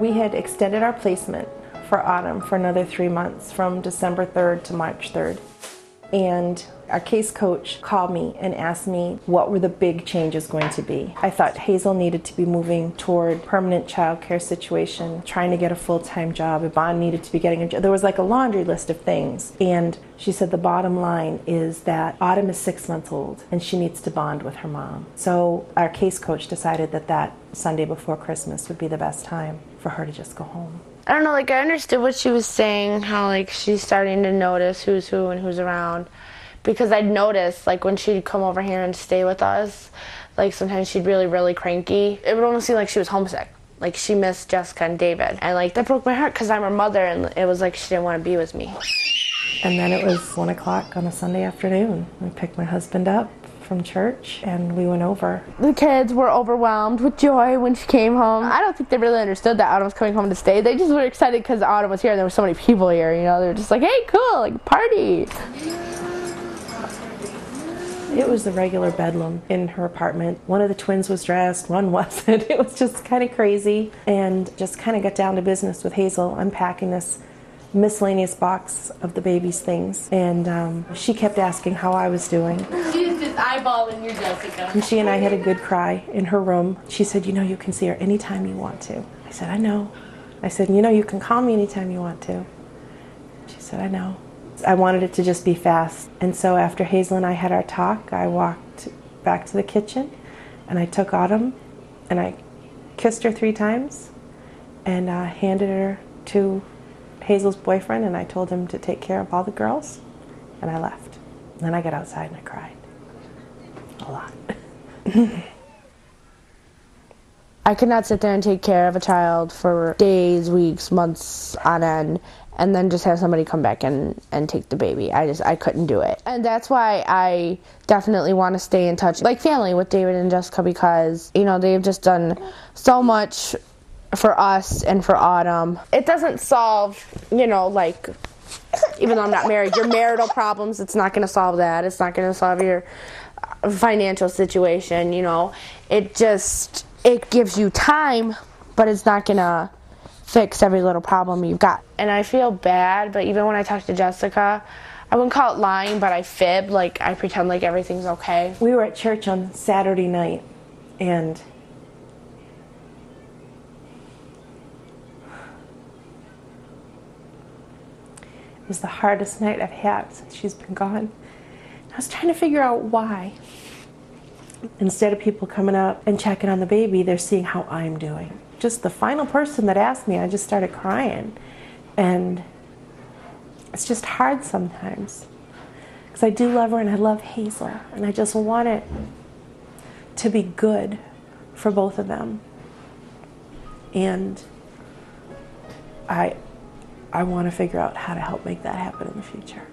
We had extended our placement for Autumn for another 3 months, from December 3rd to March 3rd. And our case coach called me and asked me what were the big changes going to be. I thought Hazel needed to be moving toward permanent child care situation, trying to get a full-time job. Yvonne needed to be getting a job. There was like a laundry list of things. And she said the bottom line is that Autumn is 6 months old and she needs to bond with her mom. So our case coach decided that that Sunday before Christmas would be the best time for her to just go home. I don't know, like, I understood what she was saying, how, like, she's starting to notice who's who and who's around. Because I'd noticed, like, when she'd come over here and stay with us, like, sometimes she'd really, really cranky. It would almost seem like she was homesick. Like, she missed Jessica and David. And, like, that broke my heart because I'm her mother, and it was like she didn't want to be with me. And then it was 1 o'clock on a Sunday afternoon. I picked my husband up from church and we went over. The kids were overwhelmed with joy when she came home. I don't think they really understood that Autumn was coming home to stay. They just were excited because Autumn was here and there were so many people here, you know. They were just like, hey, cool, like, party. It was the regular bedlam in her apartment. One of the twins was dressed, one wasn't. It was just kind of crazy. And just kind of got down to business with Hazel, unpacking this miscellaneous box of the baby's things. And she kept asking how I was doing. She was just eyeballing your Jessica. And she and I had a good cry in her room. She said, you know, you can see her anytime you want to. I said, I know. I said, you know, you can call me anytime you want to. She said, I know. I wanted it to just be fast. And so after Hazel and I had our talk, I walked back to the kitchen and I took Autumn and I kissed her 3 times and handed her to Hazel's boyfriend, and I told him to take care of all the girls, and I left. And then I got outside and I cried a lot. I could not sit there and take care of a child for days, weeks, months on end, and then just have somebody come back and take the baby. I couldn't do it. And that's why I definitely want to stay in touch, like family, with David and Jessica, because, you know, they've just done so much for us and for Autumn. It doesn't solve, you know, like, even though I'm not married, your marital problems, it's not going to solve that. It's not going to solve your financial situation, you know. It gives you time, but it's not going to fix every little problem you've got. And I feel bad, but even when I talk to Jessica, I wouldn't call it lying, but I fib, like, I pretend like everything's okay. We were at church on Saturday night, and it was the hardest night I've had since she's been gone. I was trying to figure out why. Instead of people coming up and checking on the baby, they're seeing how I'm doing. Just the final person that asked me, I just started crying. And it's just hard sometimes. Because I do love her and I love Hazel. And I just want it to be good for both of them. And I want to figure out how to help make that happen in the future.